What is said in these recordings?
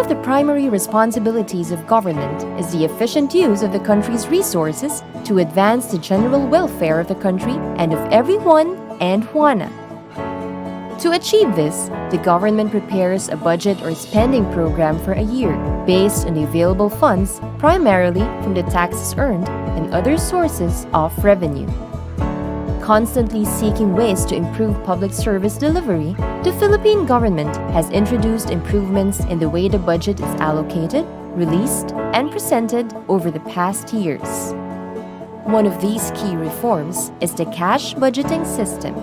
of the primary responsibilities of government is the efficient use of the country's resources to advance the general welfare of the country and of everyone and Juana. To achieve this, the government prepares a budget or spending program for a year based on the available funds, primarily from the taxes earned and other sources of revenue. Constantly seeking ways to improve public service delivery, the Philippine government has introduced improvements in the way the budget is allocated, released, and presented over the past years. One of these key reforms is the cash budgeting system.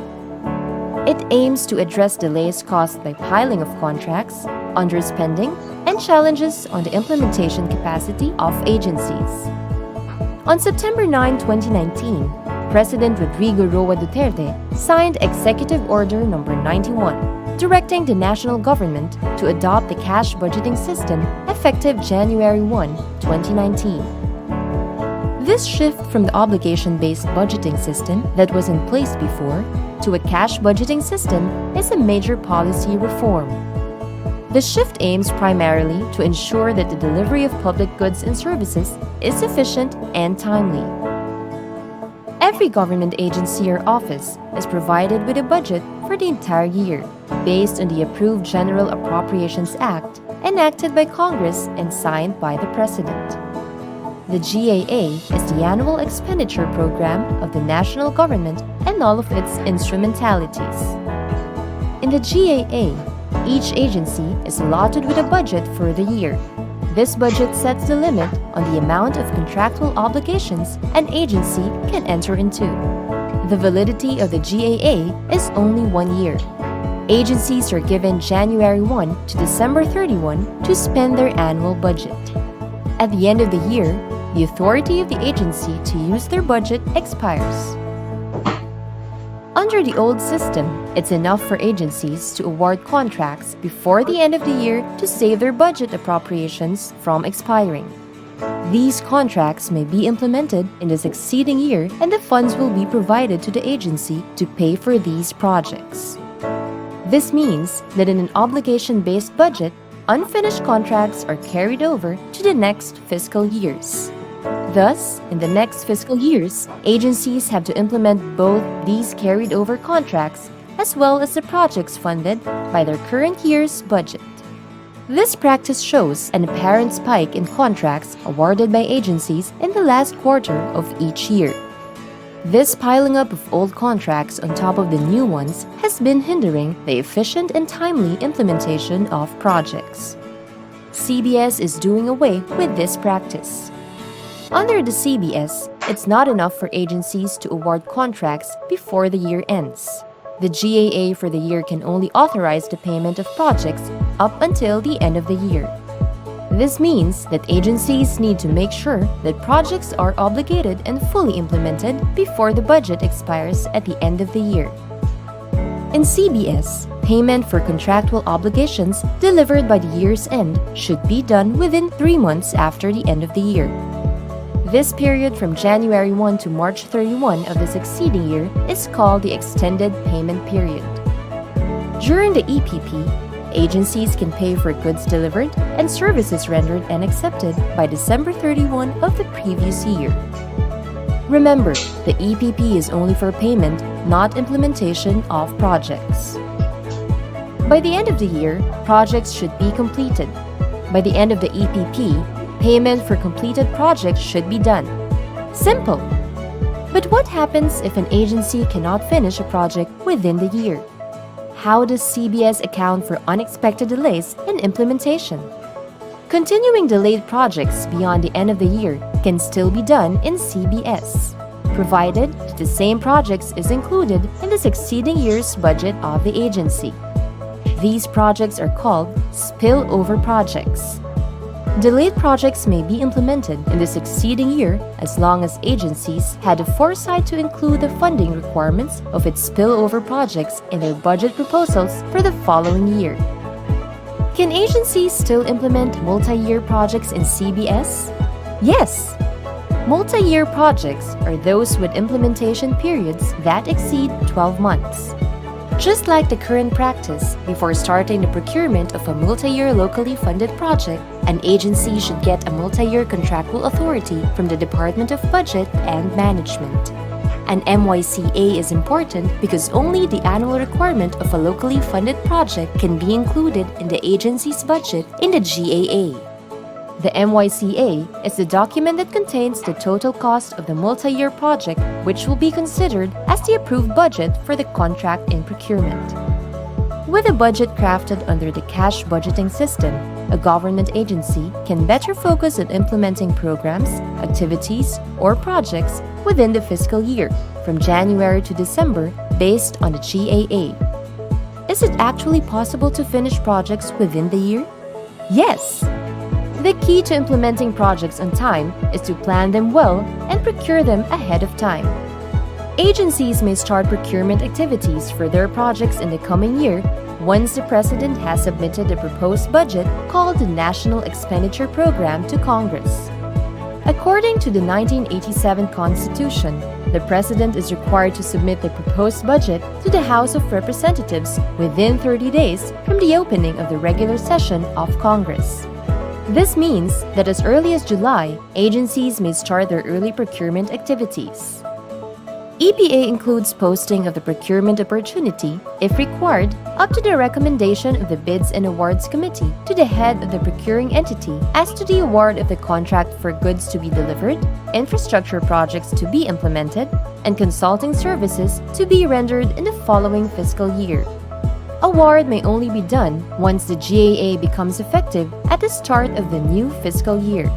It aims to address delays caused by piling of contracts, underspending, and challenges on the implementation capacity of agencies. On September 9, 2019, President Rodrigo Roa Duterte signed Executive Order No. 91, directing the national government to adopt the cash budgeting system effective January 1, 2019. This shift from the obligation-based budgeting system that was in place before to a cash budgeting system is a major policy reform. The shift aims primarily to ensure that the delivery of public goods and services is efficient and timely. Every government agency or office is provided with a budget for the entire year, based on the approved General Appropriations Act enacted by Congress and signed by the President. The GAA is the annual expenditure program of the national government and all of its instrumentalities. In the GAA, each agency is allotted with a budget for the year. This budget sets the limit on the amount of contractual obligations an agency can enter into. The validity of the GAA is only 1 year. Agencies are given January 1 to December 31 to spend their annual budget. At the end of the year, the authority of the agency to use their budget expires. Under the old system, it's enough for agencies to award contracts before the end of the year to save their budget appropriations from expiring. These contracts may be implemented in the succeeding year and the funds will be provided to the agency to pay for these projects. This means that in an obligation-based budget, unfinished contracts are carried over to the next fiscal years. Thus, in the next fiscal years, agencies have to implement both these carried over contracts as well as the projects funded by their current year's budget. This practice shows an apparent spike in contracts awarded by agencies in the last quarter of each year. This piling up of old contracts on top of the new ones has been hindering the efficient and timely implementation of projects. CBS is doing away with this practice. Under the CBS, it's not enough for agencies to award contracts before the year ends. The GAA for the year can only authorize the payment of projects up until the end of the year. This means that agencies need to make sure that projects are obligated and fully implemented before the budget expires at the end of the year. In CBS, payment for contractual obligations delivered by the year's end should be done within 3 months after the end of the year. This period from January 1 to March 31 of the succeeding year is called the extended payment period. During the EPP, agencies can pay for goods delivered and services rendered and accepted by December 31 of the previous year. Remember, the EPP is only for payment, not implementation of projects. By the end of the year, projects should be completed. By the end of the EPP, payment for completed projects should be done. Simple! But what happens if an agency cannot finish a project within the year? How does CBS account for unexpected delays in implementation? Continuing delayed projects beyond the end of the year can still be done in CBS, provided that the same projects is included in the succeeding year's budget of the agency. These projects are called spillover projects. Delayed projects may be implemented in the succeeding year as long as agencies had the foresight to include the funding requirements of its spillover projects in their budget proposals for the following year. Can agencies still implement multi-year projects in CBS? Yes! Multi-year projects are those with implementation periods that exceed 12 months. Just like the current practice, before starting the procurement of a multi-year locally funded project, an agency should get a multi-year contractual authority from the Department of Budget and Management. An MYCA is important because only the annual requirement of a locally funded project can be included in the agency's budget in the GAA. The MYCA is the document that contains the total cost of the multi-year project, which will be considered as the approved budget for the contract in procurement. With a budget crafted under the cash budgeting system, a government agency can better focus on implementing programs, activities, or projects within the fiscal year, from January to December, based on the GAA. Is it actually possible to finish projects within the year? Yes! The key to implementing projects on time is to plan them well and procure them ahead of time. Agencies may start procurement activities for their projects in the coming year once the President has submitted a proposed budget called the National Expenditure Program to Congress. According to the 1987 Constitution, the President is required to submit the proposed budget to the House of Representatives within 30 days from the opening of the regular session of Congress. This means that as early as July, agencies may start their early procurement activities. EPA includes posting of the procurement opportunity, if required, up to the recommendation of the Bids and Awards Committee to the head of the procuring entity as to the award of the contract for goods to be delivered, infrastructure projects to be implemented, and consulting services to be rendered in the following fiscal year. Award may only be done once the GAA becomes effective at the start of the new fiscal year.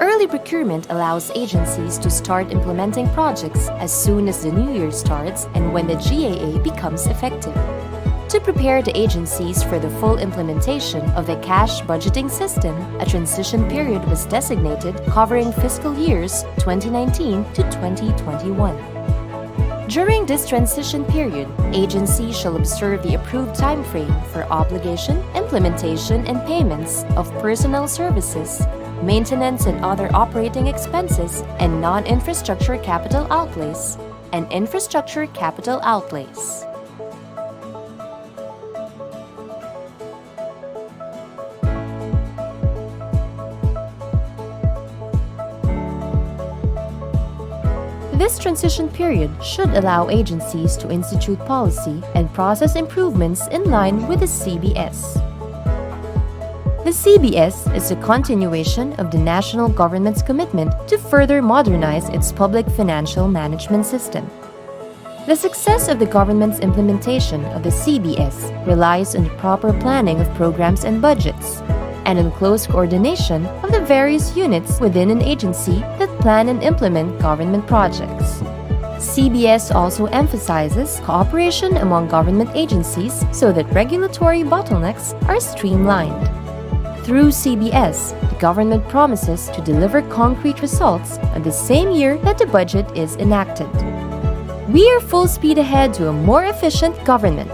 Early procurement allows agencies to start implementing projects as soon as the new year starts and when the GAA becomes effective. To prepare the agencies for the full implementation of the cash budgeting system, a transition period was designated covering fiscal years 2019 to 2021. During this transition period, agencies shall observe the approved timeframe for obligation, implementation, and payments of personnel services, maintenance and other operating expenses, and non-infrastructure capital outlays, and infrastructure capital outlays. This transition period should allow agencies to institute policy and process improvements in line with the CBS. The CBS is a continuation of the national government's commitment to further modernize its public financial management system. The success of the government's implementation of the CBS relies on the proper planning of programs and budgets, and in close coordination of the various units within an agency that plan and implement government projects. CBS also emphasizes cooperation among government agencies so that regulatory bottlenecks are streamlined. Through CBS, the government promises to deliver concrete results on the same year that the budget is enacted. We are full speed ahead to a more efficient government.